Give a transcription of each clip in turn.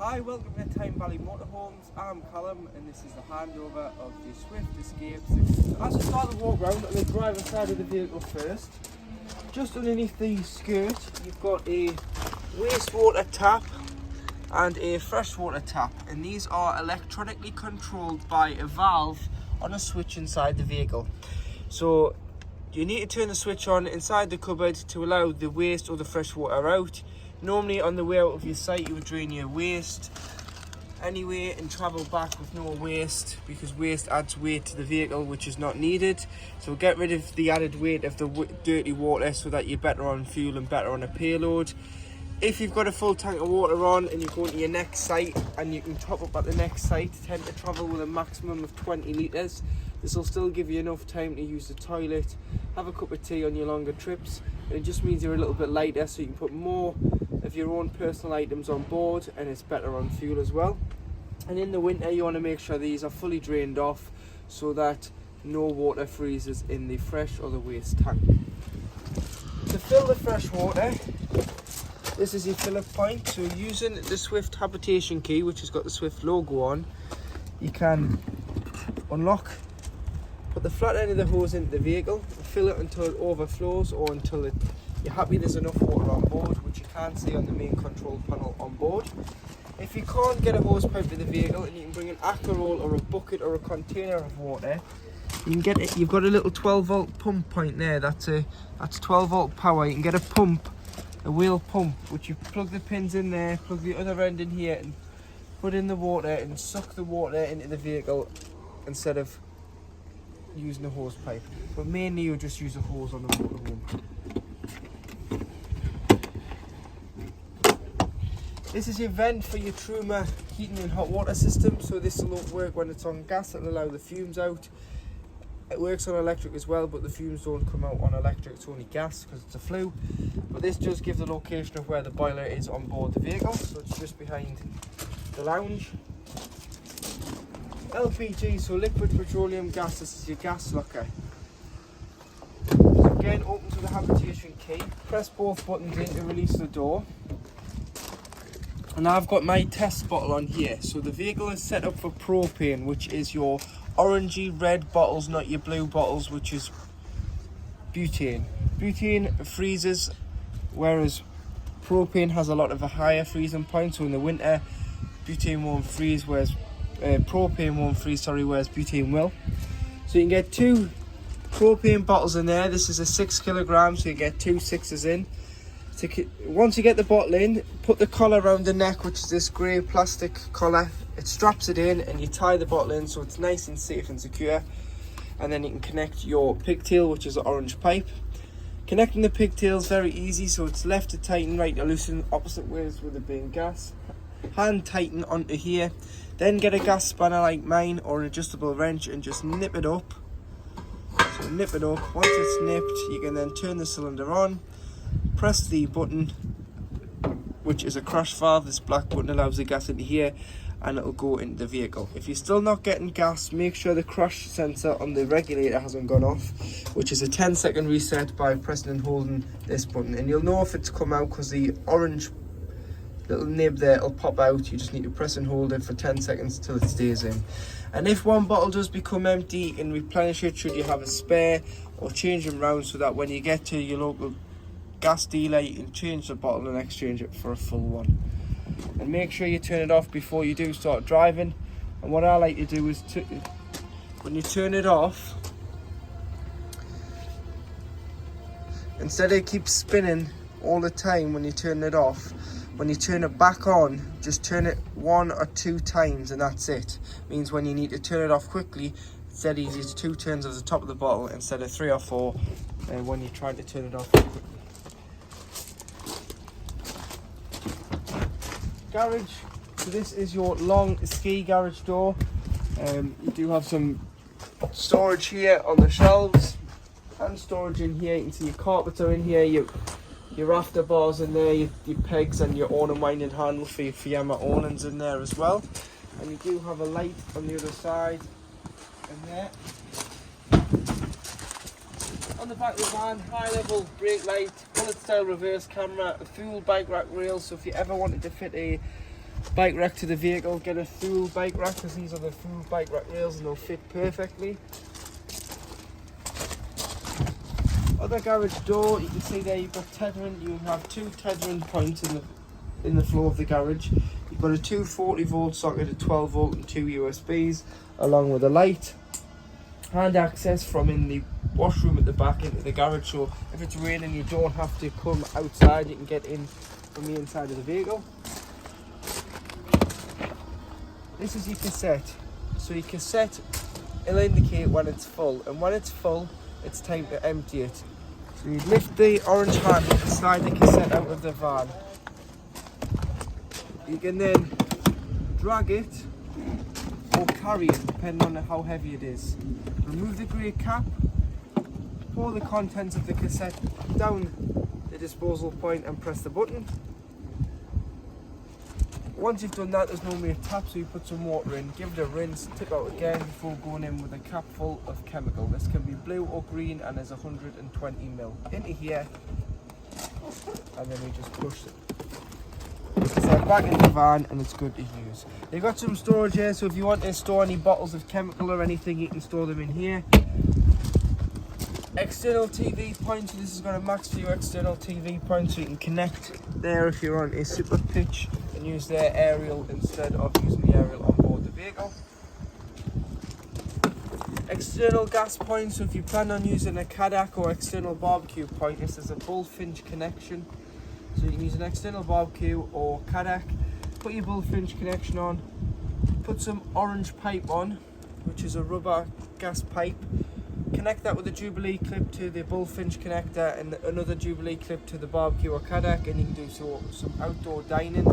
Hi, welcome to Tyne Valley Motorhomes. I'm Callum and this is the handover of the Swift Escape. So as you start the walk round on the driver side of the vehicle first, just underneath the skirt you've got a wastewater tap and a freshwater tap, and these are electronically controlled by a valve on a switch inside the vehicle. So you need to turn the switch on inside the cupboard to allow the waste or the fresh water out. Normally on the way out of your site you would drain your waste anyway and travel back with no waste, because waste adds weight to the vehicle which is not needed. So get rid of the added weight of the dirty water so that you're better on fuel and better on a payload. If you've got a full tank of water on and you're going to your next site and you can top up at the next site, tend to travel with a maximum of 20 litres. This will still give you enough time to use the toilet, have a cup of tea on your longer trips, and it just means you're a little bit lighter, so you can put more of your own personal items on board and it's better on fuel as well. And in the winter you want to make sure these are fully drained off so that no water freezes in the fresh or the waste tank. To fill the fresh water, this is your fill-up point. So using the Swift habitation key, which has got the Swift logo on, you can unlock, put the flat end of the hose into the vehicle, fill it until it overflows or until you're happy there's enough water on board, which you can't see on the main control panel on board. If you can't get a hose pipe to the vehicle and you can bring an aqua roll or a bucket or a container of water, you can get it. You've got a little 12 volt pump point there. That's 12 volt power. You can get a pump, a wheel pump, which you plug the pins in there, plug the other end in here, and put in the water and suck the water into the vehicle instead of using a hose pipe. But mainly you'll just use a hose on the motorhome. This is your vent for your Truma heating and hot water system. So this will work when it's on gas, it'll allow the fumes out. It works on electric as well, but the fumes don't come out on electric, it's only gas because it's a flue. But this does give the location of where the boiler is on board the vehicle, so it's just behind the lounge. LPG, so liquid petroleum gas, this is your gas locker. So again, open to the habitation key, press both buttons in to release the door. And I've got my test bottle on here. So the vehicle is set up for propane, which is your orangey red bottles, not your blue bottles, which is butane. Butane freezes, whereas propane has a lot of a higher freezing point. So in the winter, butane won't freeze, whereas propane won't freeze, whereas butane will. So you can get two propane bottles in there. This is a 6 kilograms, so you get two 6s in. Once you get the bottle in, put the collar around the neck, which is this grey plastic collar. It straps it in and you tie the bottle in so it's nice and safe and secure. And then you can connect your pigtail, which is an orange pipe. Connecting the pigtail is very easy, so it's left to tighten, right to loosen, opposite ways with it being gas. Hand tighten onto here. Then get a gas spanner like mine or an adjustable wrench and just nip it up. So nip it up. Once it's nipped, you can then turn the cylinder on. Press the button, which is a crash valve. This black button allows the gas into here and it'll go into the vehicle. If you're still not getting gas, make sure the crash sensor on the regulator hasn't gone off, which is a 10-second reset by pressing and holding this button. And you'll know if it's come out because the orange little nib there will pop out. You just need to press and hold it for 10 seconds till it stays in. And if one bottle does become empty, you can replenish it should you have a spare, or change them round so that when you get to your local gas dealer you can change the bottle and exchange it for a full one. And make sure you turn it off before you do start driving. And what I like to do is when you turn it off, instead of it keeps spinning all the time when you turn it off, when you turn it back on, just turn it 1 or 2 times and that's it. Means when you need to turn it off quickly, it's dead easy. It's 2 turns of the top of the bottle instead of 3 or 4 when you're trying to turn it off quickly. Garage, so this is your long ski garage door. You do have some storage here on the shelves and storage in here. You can see your carpets are in here, your rafter bars in there, your pegs and your awning winding handle for your Fiamma awnings in there as well. And you do have a light on the other side in there. On the back of the van, high level brake light, bullet style reverse camera, a full bike rack rail, so if you ever wanted to fit a bike rack to the vehicle. Get a through bike rack because these are the through bike rack rails and they'll fit perfectly. Other garage door, you can see there you've got tethering. You have two tethering points in the floor of the garage. You've got a 240 volt socket, a 12 volt and two USBs, along with a light. Hand access from in the washroom at the back into the garage, so if it's raining you don't have to come outside, you can get in from the inside of the vehicle. This is your cassette. So your cassette will indicate when it's full, and when it's full it's time to empty it. So you lift the orange handle and slide the cassette out of the van. You can then drag it or carry it depending on how heavy it is. Remove the grey cap, pour the contents of the cassette down the disposal point and press the button. Once you've done that, there's normally a tap, so you put some water in, give it a rinse, tip out again before going in with a cap full of chemical. This can be blue or green and is 120 ml. Into here, and then we just push it back in the van and it's good to use. You've got some storage here, so if you want to store any bottles of chemical or anything, you can store them in here. External TV point, so this has got a max view external TV point, so you can connect there if you're on a super pitch and use their aerial instead of using the aerial on board the vehicle. External gas point, so if you plan on using a Kadak or external barbecue point, this is a bullfinch connection. So you can use an external barbecue or Kadak, put your bullfinch connection on, put some orange pipe on, which is a rubber gas pipe, connect that with a Jubilee clip to the bullfinch connector and another Jubilee clip to the barbecue or Kadak, and you can do some outdoor dining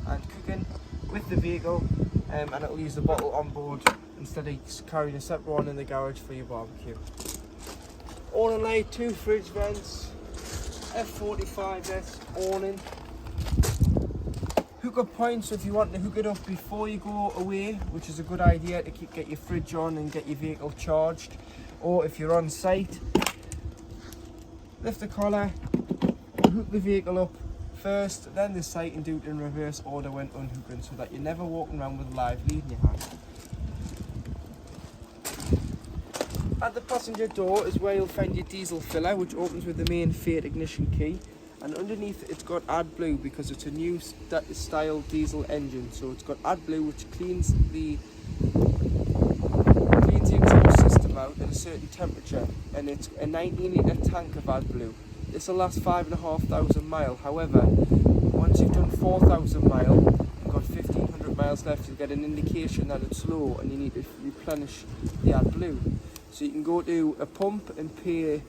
and cooking with the vehicle, and it'll use the bottle on board instead of carrying a separate one in the garage for your barbecue. Awning light, two fridge vents, F45S awning. Hook-up points, so if you want to hook it up before you go away, which is a good idea to get your fridge on and get your vehicle charged, or if you're on site, lift the collar, hook the vehicle up first, then the site, and do it in reverse order when unhooking, so that you're never walking around with a live lead in your hand. At the passenger door is where you'll find your diesel filler, which opens with the main Fiat ignition key, and underneath it's got AdBlue because it's a new style diesel engine. So it's got AdBlue, which cleans the exhaust system out at a certain temperature, and it's a 19 litre tank of AdBlue. This will last 5,500 miles. However, once you've done 4,000 miles and got 1,500 miles left, you'll get an indication that it's low and you need to replenish the AdBlue. So you can go to a pump and pay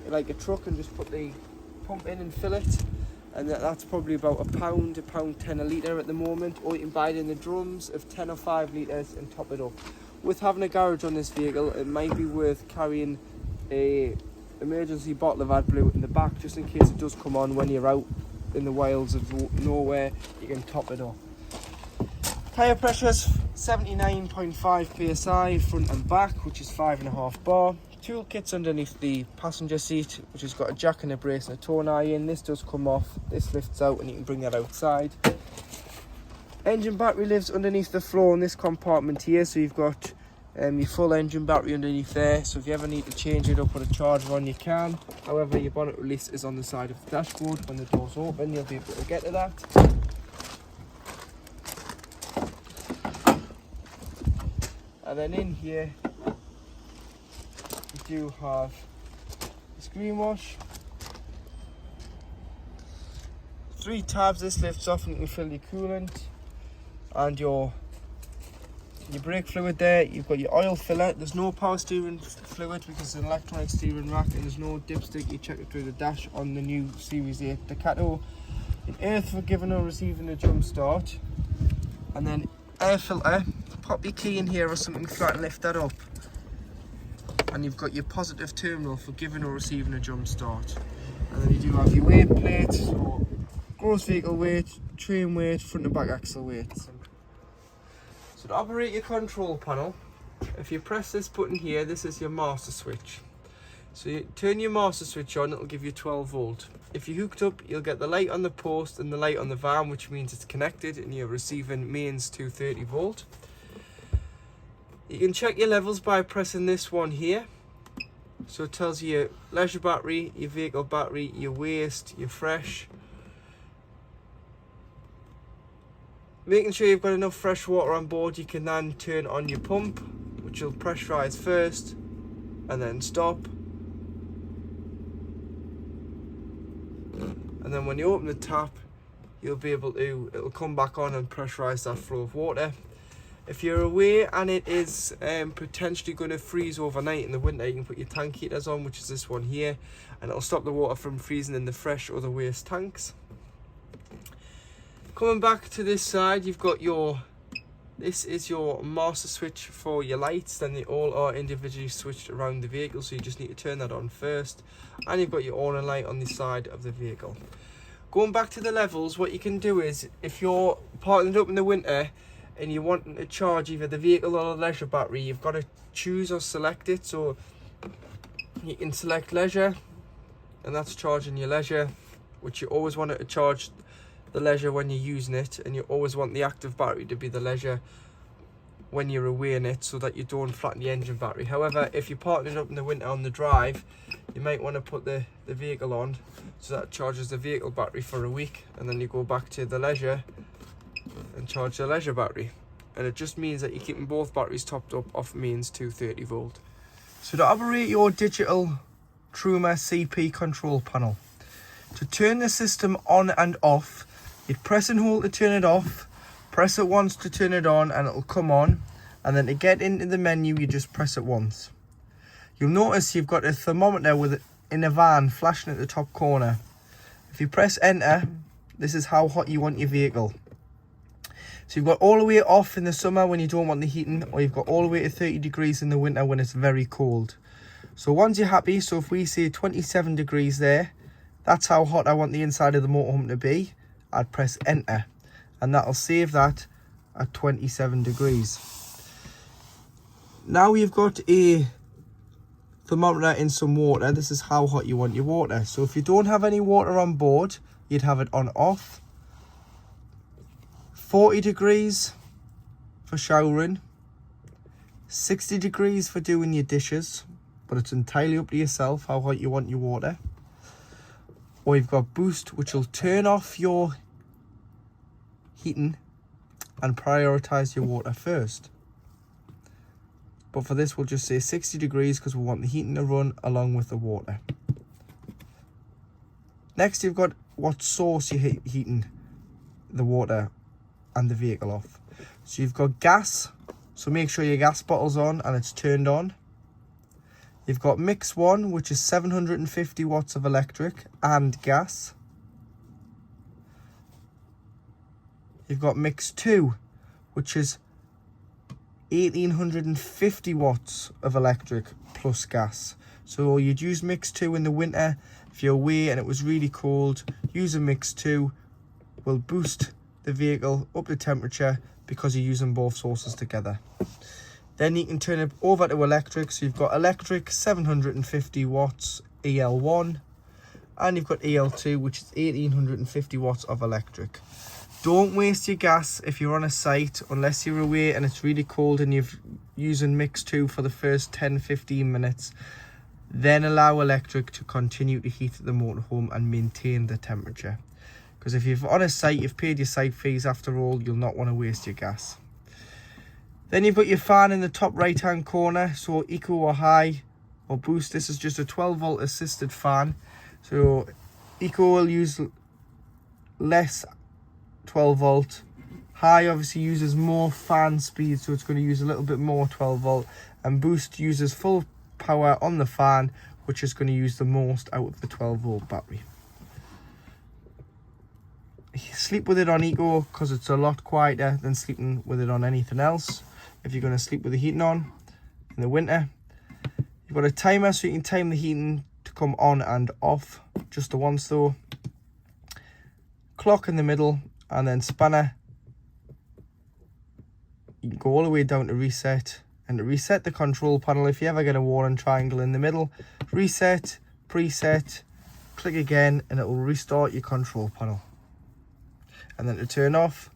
like a truck and just put the pump in and fill it, and that's probably about £1.10 a litre at the moment, or you can buy it in the drums of 10 or 5 litres and top it up. With having a garage on this vehicle, it might be worth carrying a emergency bottle of AdBlue in the back, just in case it does come on when you're out in the wilds of nowhere. You can top it up. Tyre pressures 79.5 psi front and back, which is 5.5 bar. Toolkits underneath the passenger seat, which has got a jack and a brace and a tone eye in. This does come off, this lifts out and you can bring that outside. Engine battery lives underneath the floor in this compartment here, so you've got your full engine battery underneath there, so if you ever need to change it or put a charger on, you can. However, your bonnet release is on the side of the dashboard. When the door's open, you'll be able to get to that. And then in here you do have the screen wash, 3 tabs. This lifts off and you can fill your coolant and your brake fluid there. You've got your oil filler. There's no power steering fluid because it's an electronic steering rack, and there's no dipstick. You check it through the dash on the new Series 8 Ducato. An earth for giving or receiving a jump start, and then air filter. Pop your key in here or something flat and lift that up, and you've got your positive terminal for giving or receiving a jump start. And then you do have your weight plate, so gross vehicle weight, train weight, front and back axle weight. So to operate your control panel, if you press this button here, this is your master switch. So you turn your master switch on, it'll give you 12 volt. If you're hooked up, you'll get the light on the post and the light on the van, which means it's connected and you're receiving mains 230 volt. You can check your levels by pressing this one here. So it tells you your leisure battery, your vehicle battery, your waste, your fresh. Making sure you've got enough fresh water on board, you can then turn on your pump, which will pressurise first and then stop. And then when you open the tap, you'll be able to, it'll come back on and pressurise that flow of water. If you're away and it is potentially going to freeze overnight in the winter, you can put your tank heaters on, which is this one here, and it'll stop the water from freezing in the fresh or the waste tanks. Coming back to this side, you've got this is your master switch for your lights. Then they all are individually switched around the vehicle, so you just need to turn that on first. And you've got your awning light on the side of the vehicle. Going back to the levels, what you can do is, if you're parking it up in the winter and you're wanting to charge either the vehicle or the leisure battery, you've got to choose or select it. So you can select leisure, and that's charging your leisure, which you always want it to charge the leisure when you're using it, and you always want the active battery to be the leisure when you're away in it, so that you don't flatten the engine battery. However, if you're parking it up in the winter on the drive, you might want to put the vehicle on, so that charges the vehicle battery for a week, and then you go back to the leisure and charge the leisure battery. And it just means that you're keeping both batteries topped up off mains 230 volt. So to operate your digital Truma CP control panel, to turn the system on and off, you'd press and hold to turn it off, press it once to turn it on, and it'll come on. And then to get into the menu, you just press it once. You'll notice you've got a thermometer in a van flashing at the top corner. If you press enter, this is how hot you want your vehicle. So you've got all the way off in the summer when you don't want the heating, or you've got all the way to 30 degrees in the winter when it's very cold. So once you're happy, so if we say 27 degrees there, that's how hot I want the inside of the motorhome to be. I'd press enter, and that'll save that at 27 degrees. Now you've got a thermometer in some water. This is how hot you want your water. So if you don't have any water on board, you'd have it on off. 40 degrees for showering, 60 degrees for doing your dishes, but it's entirely up to yourself how hot you want your water. Or you've got boost, which will turn off your heating and prioritize your water first. But for this, we'll just say 60 degrees because we want the heating to run along with the water. Next, you've got what source you're heating the water and the vehicle off. So you've got gas, so make sure your gas bottle's on and it's turned on. You've got mix 1, which is 750 watts of electric and gas. You've got mix 2, which is 1850 watts of electric plus gas. So you'd use mix 2 in the winter. If you're away and it was really cold, use a mix 2. Will boost the vehicle up to temperature because you're using both sources together. Then you can turn it over to electric. So you've got electric 750 watts EL1, and you've got EL2, which is 1850 watts of electric. Don't waste your gas if you're on a site, unless you're away and it's really cold and you're using mix 2 for the first 10-15 minutes. Then allow electric to continue to heat the motorhome and maintain the temperature. Because if you're on a site, you've paid your site fees after all, you'll not want to waste your gas. Then you've got your fan in the top right hand corner, so eco or high or boost. This is just a 12 volt assisted fan. So eco will use less 12 volt. High obviously uses more fan speed, so it's going to use a little bit more 12 volt. And boost uses full power on the fan, which is going to use the most out of the 12 volt battery. Sleep with it on eco because it's a lot quieter than sleeping with it on anything else. If you're going to sleep with the heating on in the winter, you've got a timer so you can time the heating to come on and off just the once though. Clock in the middle, and then spanner. You can go all the way down to reset And to reset the control panel, if you ever get a warning triangle in the middle, reset, preset, click again, and it will restart your control panel. And then to turn off,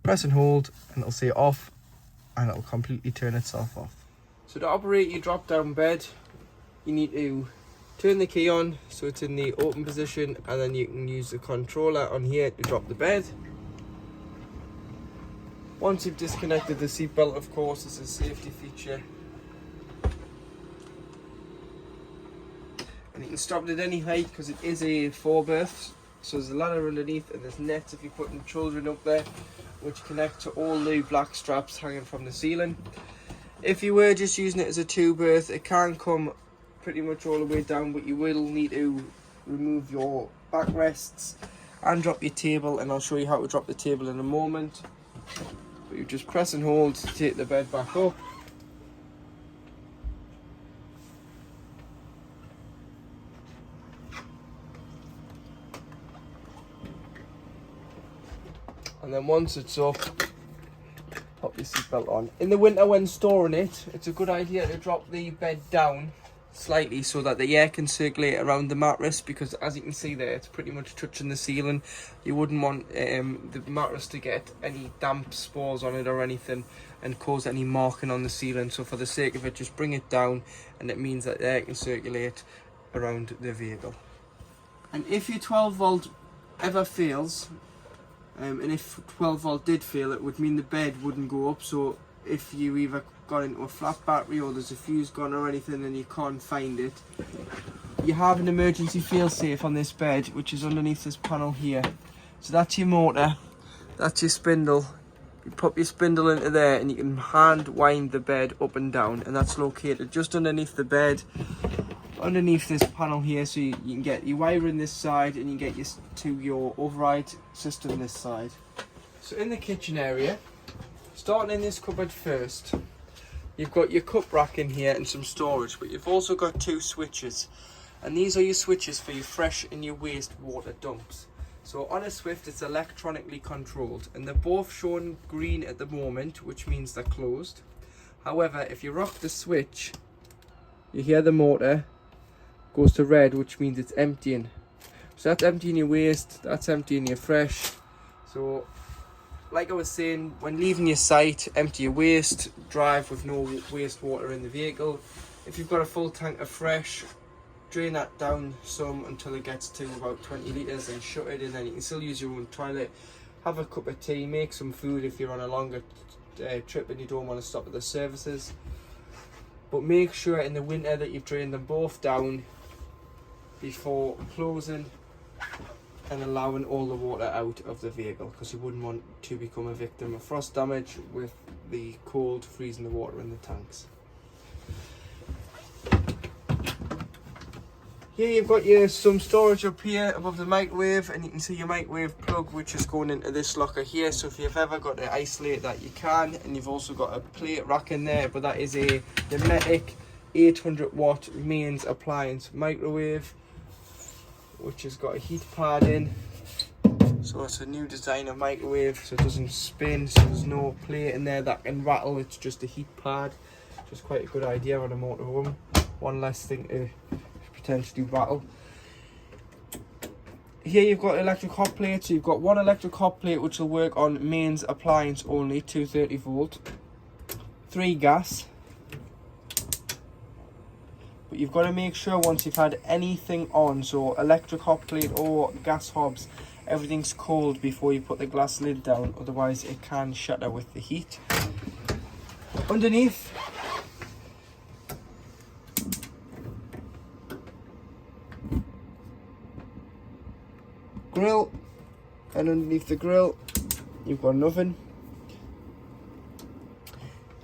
press and hold, and it'll say off, and it'll completely turn itself off. So to operate your drop down bed, you need to turn the key on so it's in the open position, and then you can use the controller on here to drop the bed. Once you've disconnected the seat belt, of course, it's a safety feature. And you can stop it at any height because it is a 4-berth. So there's a ladder underneath, and there's nets if you're putting children up there, which connect to all the black straps hanging from the ceiling. If you were just using it as a 2-berth, it can come pretty much all the way down, but you will need to remove your backrests and drop your table, and I'll show you how to drop the table in a moment. But you just press and hold to take the bed back up. And then once it's up, pop your seatbelt on. In the winter when storing it, it's a good idea to drop the bed down slightly so that the air can circulate around the mattress, because as you can see there, it's pretty much touching the ceiling. You wouldn't want the mattress to get any damp spores on it or anything and cause any marking on the ceiling. So for the sake of it, just bring it down, and it means that the air can circulate around the vehicle. And if your 12 volt ever fails, and if 12 volt did fail, it would mean the bed wouldn't go up. So if you either got into a flat battery or there's a fuse gone or anything and you can't find it, you have an emergency fail-safe on this bed, which is underneath this panel here. So that's your motor, that's your spindle. You pop your spindle into there and you can hand wind the bed up and down, and that's located just underneath the bed, underneath this panel here. So you can get your wiring this side, and you get your override system this side. So in the kitchen area, starting in this cupboard first, you've got your cup rack in here and some storage, but you've also got 2 switches, and these are your switches for your fresh and your waste water dumps. So on a Swift, it's electronically controlled, and they're both showing green at the moment, which means they're closed. However, if you rock the switch, you hear the motor goes to red, which means it's emptying. So that's emptying your waste, that's emptying your fresh. So like I was saying, when leaving your site, empty your waste, drive with no wastewater in the vehicle. If you've got a full tank of fresh, drain that down some until it gets to about 20 litres and shut it, and then you can still use your own toilet. Have a cup of tea, make some food if you're on a longer trip and you don't want to stop at the services. But make sure in the winter that you've drained them both down before closing and allowing all the water out of the vehicle, because you wouldn't want to become a victim of frost damage with the cold freezing the water in the tanks. Here you've got some storage up here above the microwave, and you can see your microwave plug, which is going into this locker here. So if you've ever got to isolate that, you can. And you've also got a plate rack in there, but that is a Dometic 800 watt mains appliance microwave, which has got a heat pad in. So it's a new design of microwave, so it doesn't spin, so there's no plate in there that can rattle. It's just a heat pad, which is quite a good idea on a motorhome. One less thing to potentially rattle. Here you've got electric hot plate. So you've got one electric hot plate which will work on mains appliance only, 230 volt, 3 gas. But you've got to make sure once you've had anything on, so electric hot plate or gas hobs, everything's cold before you put the glass lid down, otherwise it can shatter with the heat. Underneath, grill, and underneath the grill you've got an oven.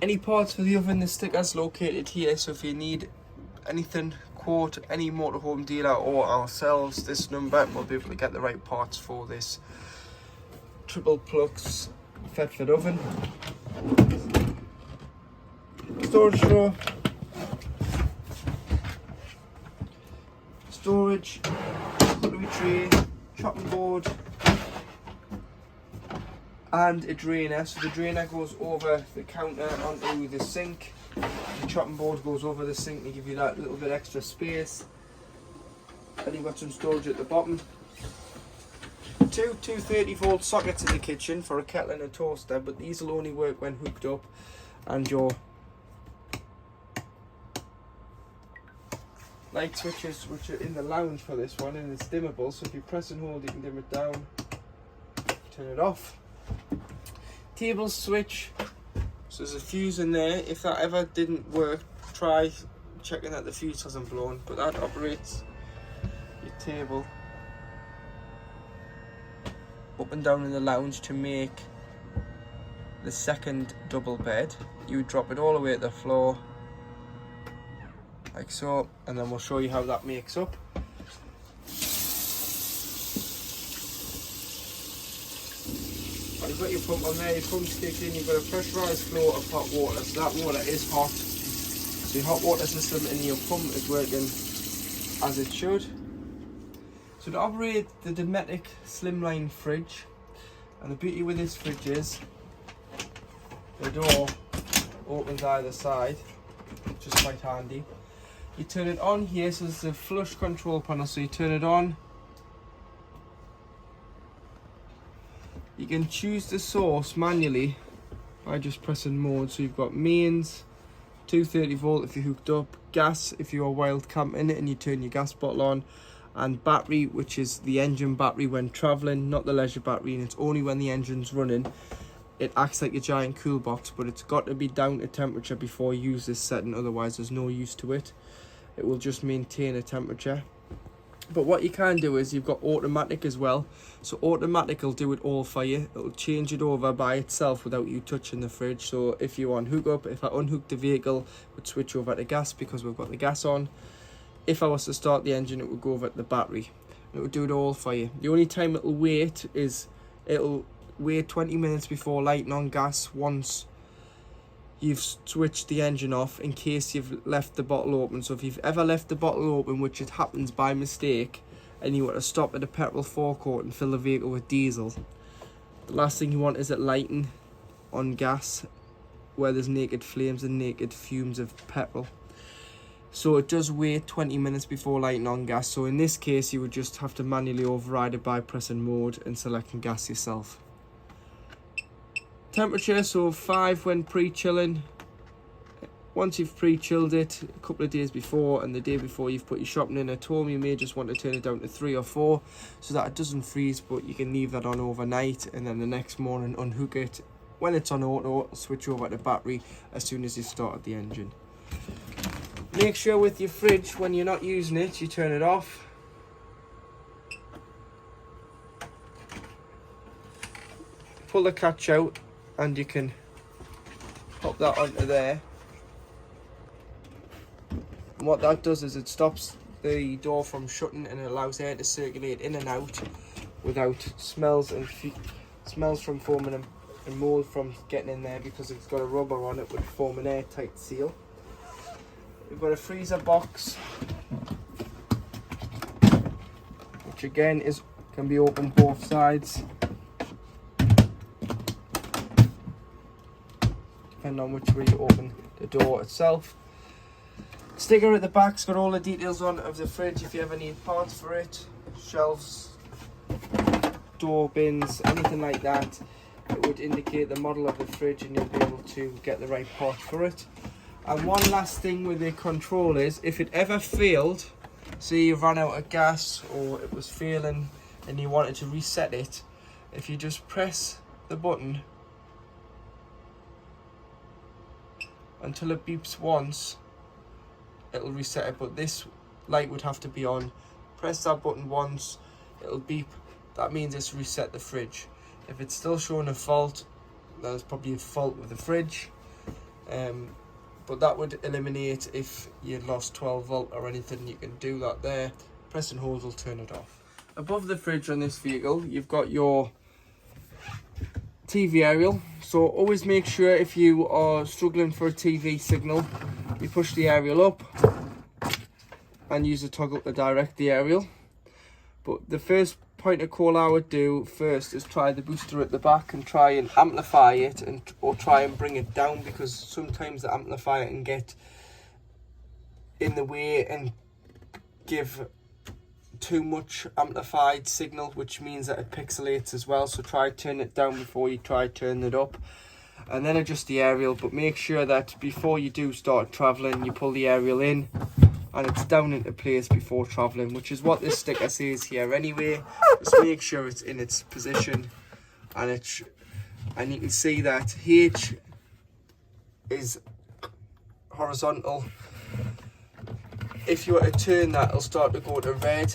Any parts for the oven, the sticker's located here, so if you need anything, quote any motorhome dealer or ourselves, this number, we'll be able to get the right parts for this triple plux Fedford oven. Storage drawer, storage, cutlery tray, chopping board, and a drainer. So the drainer goes over the counter onto the sink. The chopping board goes over the sink to give you that little bit extra space. And you've got some storage at the bottom. Two 230-volt sockets in the kitchen for a kettle and a toaster, but these will only work when hooked up, and your light switches, which are in the lounge for this one, and it's dimmable, so if you press and hold you can dim it down, turn it off. Table switch, so there's a fuse in there. If that ever didn't work, try checking that the fuse hasn't blown, but that operates your table up and down in the lounge to make the second double bed. You would drop it all the way to the floor like so, and then we'll show you how that makes up. You've got your pump on there, your pump's kicked in, you've got a pressurised flow of hot water, so that water is hot. So your hot water system in your pump is working as it should. So to operate the Dometic Slimline fridge, and the beauty with this fridge is the door opens either side, which is quite handy. You turn it on here, so it's a flush control panel, so you turn it on. You can choose the source manually by just pressing mode, so you've got mains, 230-volt if you're hooked up, gas if you're wild camping and you turn your gas bottle on, and battery, which is the engine battery when travelling, not the leisure battery, and it's only when the engine's running. It acts like a giant cool box, but it's got to be down to temperature before you use this setting, otherwise there's no use to it. It will just maintain a temperature. But what you can do is you've got automatic as well. So automatic will do it all for you. It'll change it over by itself without you touching the fridge. So if you unhook up, if I unhook the vehicle, it would switch over to gas because we've got the gas on. If I was to start the engine, it would go over to the battery. It would do it all for you. The only time it'll wait is it'll wait 20 minutes before lighting on gas once you've switched the engine off, in case you've left the bottle open. So if you've ever left the bottle open, which it happens by mistake, and you want to stop at a petrol forecourt and fill the vehicle with diesel, the last thing you want is it lighting on gas where there's naked flames and naked fumes of petrol. So it does wait 20 minutes before lighting on gas. So in this case, you would just have to manually override it by pressing mode and selecting gas yourself. Temperature, so 5 when pre-chilling. Once you've pre-chilled it a couple of days before and the day before you've put your shopping in at home, you may just want to turn it down to 3 or 4 so that it doesn't freeze, but you can leave that on overnight and then the next morning unhook it. When it's on auto, switch over to battery as soon as you started the engine. Make sure with your fridge, when you're not using it, you turn it off. Pull the catch out and you can pop that onto there. And what that does is it stops the door from shutting and it allows air to circulate in and out without smells from foaming and mold from getting in there, because it's got a rubber on it which form an airtight seal. We've got a freezer box, which again can be opened both sides, depending on which way you open the door itself. Sticker at the back's got all the details on of the fridge if you ever need parts for it, shelves, door bins, anything like that. It would indicate the model of the fridge and you'll be able to get the right part for it. And one last thing with the control is, if it ever failed, say you ran out of gas or it was failing and you wanted to reset it, if you just press the button until it beeps once, it'll reset it. But this light would have to be on. Press that button once, it'll beep. That means it's reset the fridge. If it's still showing a fault, there's probably a fault with the fridge. But that would eliminate if you lost 12 volt or anything. You can do that there. Press and hold will turn it off. Above the fridge on this vehicle, you've got your TV aerial. So always make sure if you are struggling for a TV signal, you push the aerial up and use a toggle to direct the aerial. But the first point of call I would do first is try the booster at the back and try and amplify it, or try and bring it down, because sometimes the amplifier can get in the way and give too much amplified signal, which means that it pixelates as well. So try turn it down before you try turn it up, and then adjust the aerial. But make sure that before you do start traveling, you pull the aerial in and it's down into place before traveling, which is what this sticker says here anyway. Just make sure it's in its position, and you can see that H is horizontal. If you were to turn that, it'll start to go to red.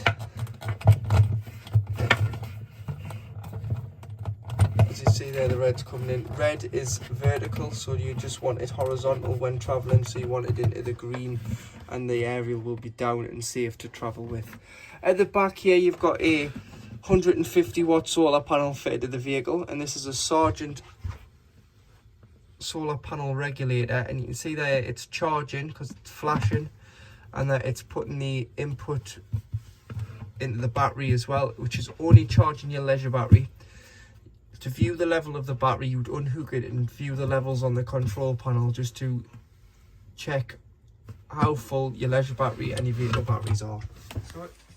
As you see there, the red's coming in. Red is vertical, so you just want it horizontal when travelling, so you want it into the green, and the aerial will be down and safe to travel with. At the back here, you've got a 150 watt solar panel fitted to the vehicle, and this is a Sargent solar panel regulator, and you can see there it's charging because it's flashing, and that it's putting the input into the battery as well, which is only charging your leisure battery. To view the level of the battery, you would unhook it and view the levels on the control panel just to check how full your leisure battery and your vehicle batteries are.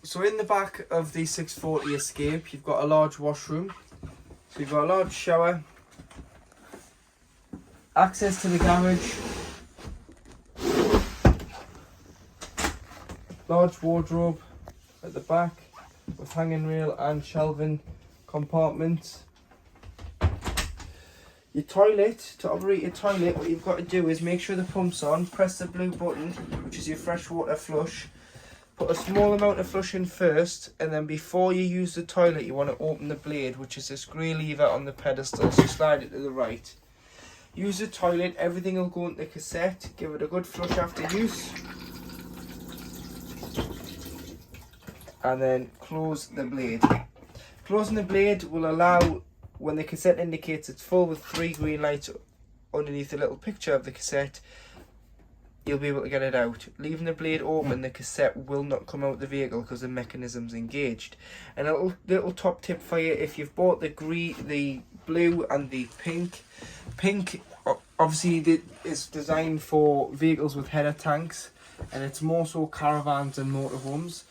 So in the back of the 640 Escape, you've got a large washroom. So you've got a large shower, access to the garage, large wardrobe at the back with hanging rail and shelving compartments. Your toilet, to operate your toilet, what you've got to do is make sure the pump's on, press the blue button, which is your freshwater flush. Put a small amount of flush in first, and then before you use the toilet, you want to open the blade, which is this grey lever on the pedestal, so slide it to the right. Use the toilet, everything will go into the cassette. Give it a good flush after use, and then close the blade. Closing the blade will allow, when the cassette indicates it's full with 3 green lights underneath the little picture of the cassette, you'll be able to get it out. Leaving the blade open, the cassette will not come out of the vehicle because the mechanism's engaged. And a little top tip for you: if you've bought the blue and the pink obviously is designed for vehicles with header tanks, and it's more so caravans and motorhomes,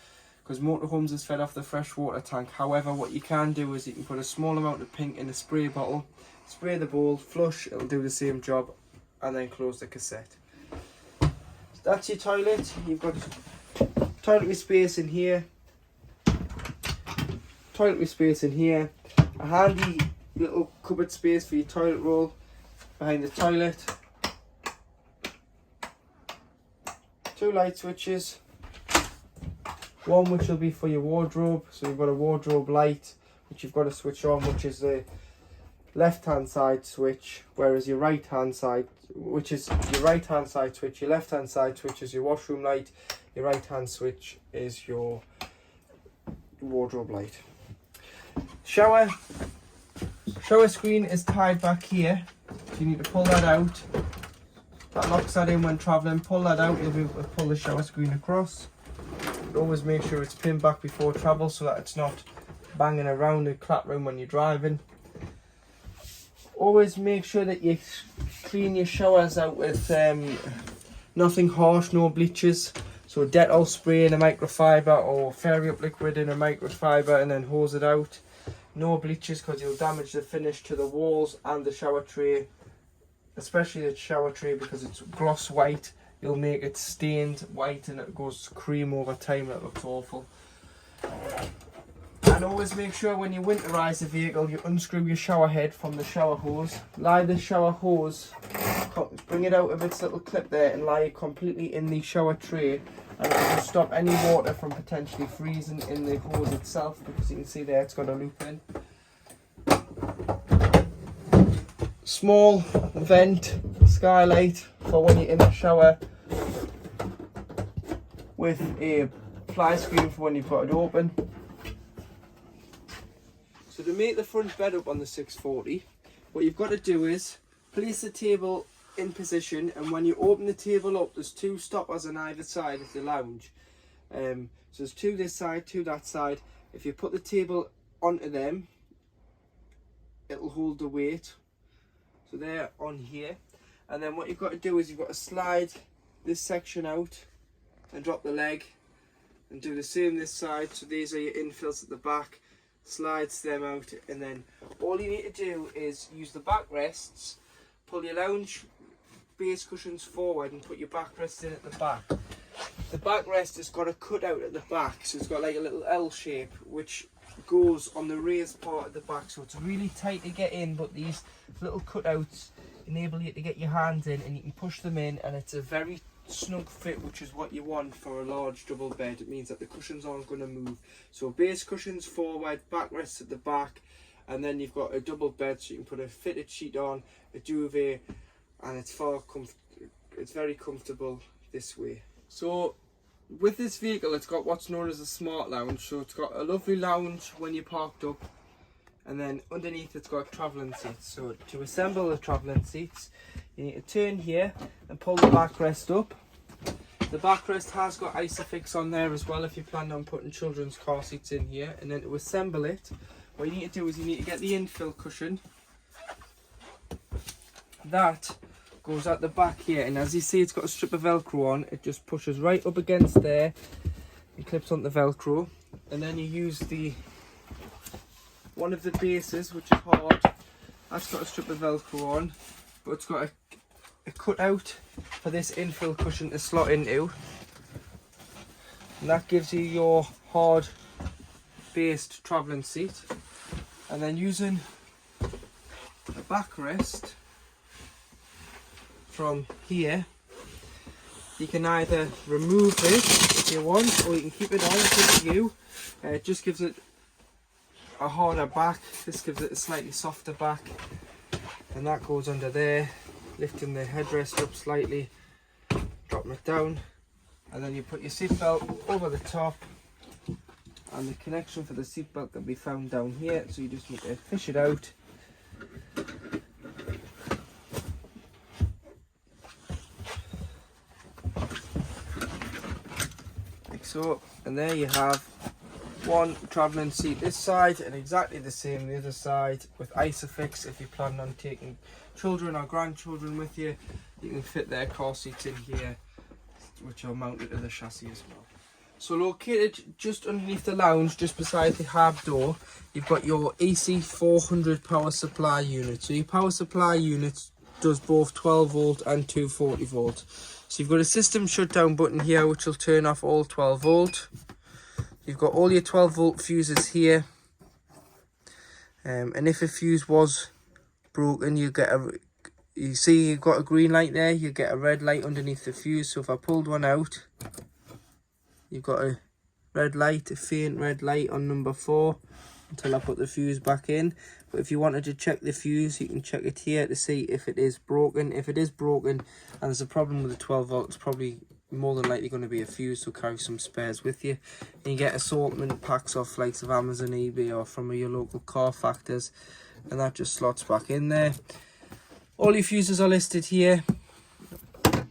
because motorhomes is fed off the freshwater tank. However, what you can do is you can put a small amount of pink in a spray bottle, spray the bowl, flush, it'll do the same job, and then close the cassette. So that's your toilet. You've got toiletry space in here, toiletry space in here, a handy little cupboard space for your toilet roll behind the toilet, 2 light switches, one which will be for your wardrobe. So you've got a wardrobe light which you've got to switch on, which is the left hand side switch, whereas your right hand side, which is your right hand side switch, your left hand side switch is your washroom light, your right hand switch is your wardrobe light. Shower screen is tied back here, so you need to pull that out. That locks that in when travelling. Pull that out, you'll be able to pull the shower screen across. Always make sure it's pinned back before travel so that it's not banging around the claproom when you're driving. Always make sure that you clean your showers out with nothing harsh, no bleaches. So Dettol spray in a microfiber, or Fairy Up liquid in a microfiber, and then hose it out. No bleaches, because you'll damage the finish to the walls and the shower tray, especially the shower tray, because it's gloss white. You'll make it stained white and it goes cream over time, and it looks awful. And always make sure when you winterise the vehicle, you unscrew your shower head from the shower hose. Lie the shower hose, bring it out of its little clip there, and lie it completely in the shower tray, and it will stop any water from potentially freezing in the hose itself, because you can see there it's got a loop in. Small vent skylight for when you're in the shower, with a fly screen for when you've got it open. So to make the front bed up on the 640, what you've got to do is place the table in position, and when you open the table up, there's 2 stoppers on either side of the lounge. So there's 2 this side, 2 that side. If you put the table onto them, it'll hold the weight. So they're on here, and then what you've got to do is you've got to slide this section out and drop the leg, and do the same this side. So these are your infills at the back, slides them out, and then all you need to do is use the backrests, pull your lounge base cushions forward and put your backrest in at the back. The backrest has got a cut out at the back, so it's got like a little L shape which goes on the raised part of the back, so it's really tight to get in, but these little cutouts enable you to get your hands in and you can push them in, and it's a very snug fit, which is what you want for a large double bed. It means that the cushions aren't going to move. So base cushions forward, backrests at the back, and then you've got a double bed, so you can put a fitted sheet on, a duvet, and it's very comfortable this way. So with this vehicle, it's got what's known as a smart lounge. So it's got a lovely lounge when you're parked up, and then underneath it's got travelling seats. So to assemble the travelling seats, you need to turn here and pull the backrest up. The backrest has got Isofix on there as well if you plan on putting children's car seats in here. And then to assemble it, what you need to do is you need to get the infill cushion. That goes at the back here, and as you see, it's got a strip of Velcro on. It just pushes right up against there and clips on the Velcro. And then you use one of the bases, which is hard. That's got a strip of Velcro on, but it's got a cut out for this infill cushion to slot into, and that gives you your hard based travelling seat. And then using a backrest from here, you can either remove this if you want, or you can keep it on. It's up to you. It just gives it a harder back, this gives it a slightly softer back, and that goes under there, lifting the headrest up slightly, dropping it down, and then you put your seat belt over the top, and the connection for the seat belt can be found down here, so you just need to fish it out. Like so, and there you have one travelling seat this side, and exactly the same the other side with Isofix. If you plan on taking children or grandchildren with you, you can fit their car seats in here, which are mounted to the chassis as well. So located just underneath the lounge, just beside the hab door, you've got your EC400 power supply unit. So your power supply unit does both 12 volt and 240 volt. So you've got a system shutdown button here which will turn off all 12 volt. You've got all your 12 volt fuses here, and if a fuse was broken, you see you've got a green light there, you get a red light underneath the fuse. So if I pulled one out, you've got a red light, a faint red light on number 4 until I put the fuse back in. But if you wanted to check the fuse, you can check it here to see if it is broken. If it is broken and there's a problem with the 12 volt, it's probably more than likely going to be a fuse, so carry some spares with you. And you get assortment packs off likes of Amazon, eBay, or from your local car factors, and that just slots back in there. All your fuses are listed here. So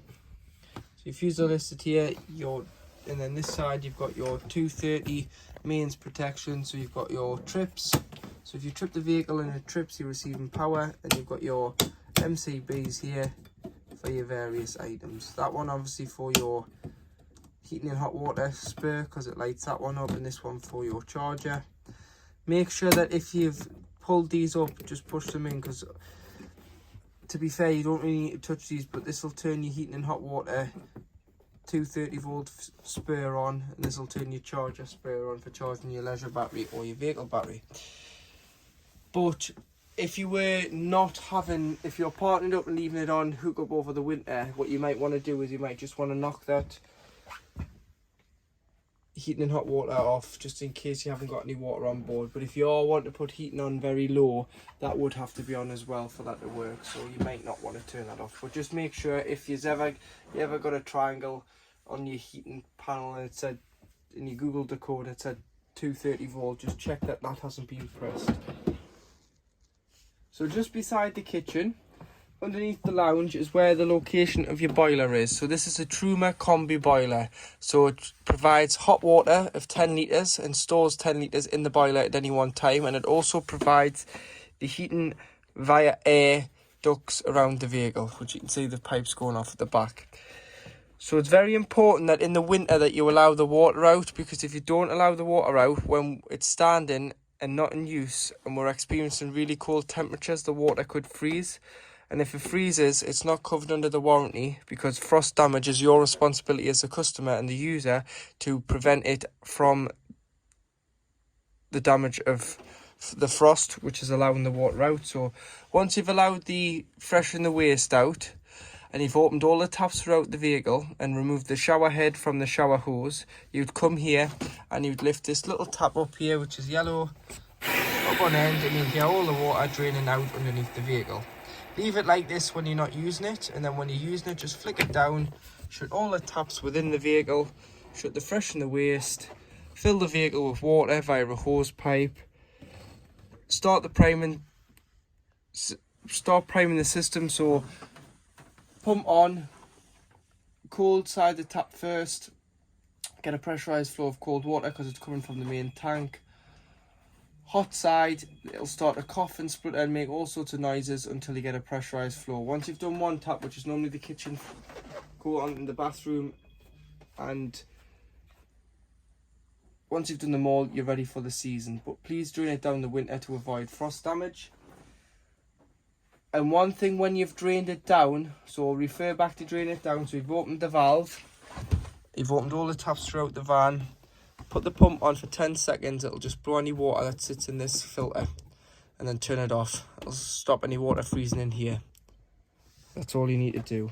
your fuses are listed here. And then this side you've got your 230 mains protection, so you've got your trips. So if you trip the vehicle and it trips, you're receiving power, and you've got your MCBs here for your various items. That one obviously for your heating and hot water spur, because it lights that one up, and this one for your charger. Make sure that if you've pulled these up, just push them in, because to be fair, you don't really need to touch these, but this will turn your heating and hot water 230 volt spur on, and this will turn your charger spur on for charging your leisure battery or your vehicle battery. But if you were if you're parting it up and leaving it on hook up over the winter, what you might want to do is you might just want to knock that heating and hot water off, just in case you haven't got any water on board. But if you are wanting to put heating on very low, that would have to be on as well for that to work, so you might not want to turn that off. But just make sure, if you ever got a triangle on your heating panel and it said, and you googled the code, it said 230 volt, just check that hasn't been pressed. So just beside the kitchen, underneath the lounge is where the location of your boiler is. So this is a Truma combi boiler. So it provides hot water of 10 litres and stores 10 litres in the boiler at any one time. And it also provides the heating via air ducts around the vehicle, which you can see the pipes going off at the back. So it's very important that in the winter that you allow the water out, because if you don't allow the water out when it's standing and not in use and we're experiencing really cold temperatures, the water could freeze. And if it freezes, it's not covered under the warranty, because frost damage is your responsibility as a customer and the user to prevent it from the damage of the frost, which is allowing the water out. So once you've allowed the fresh and the waste out, and you've opened all the taps throughout the vehicle and removed the shower head from the shower hose, you'd come here and you'd lift this little tap up here, which is yellow, up on end, and you'll hear all the water draining out underneath the vehicle. Leave it like this when you're not using it, and then when you're using it, just flick it down, shut all the taps within the vehicle, shut the fresh and the waste, fill the vehicle with water via a hose pipe, start priming the system. So pump on, cold side the tap first, get a pressurized flow of cold water because it's coming from the main tank. Hot side, it'll start to cough and splutter and make all sorts of noises until you get a pressurized flow. Once you've done one tap, which is normally the kitchen, go on in the bathroom, and once you've done them all, you're ready for the season. But please drain it down the winter to avoid frost damage. And one thing when you've drained it down, so refer back to drain it down. So you've opened the valve, you've opened all the taps throughout the van, put the pump on for 10 seconds, it'll just blow any water that sits in this filter, and then turn it off. It'll stop any water freezing in here. That's all you need to do.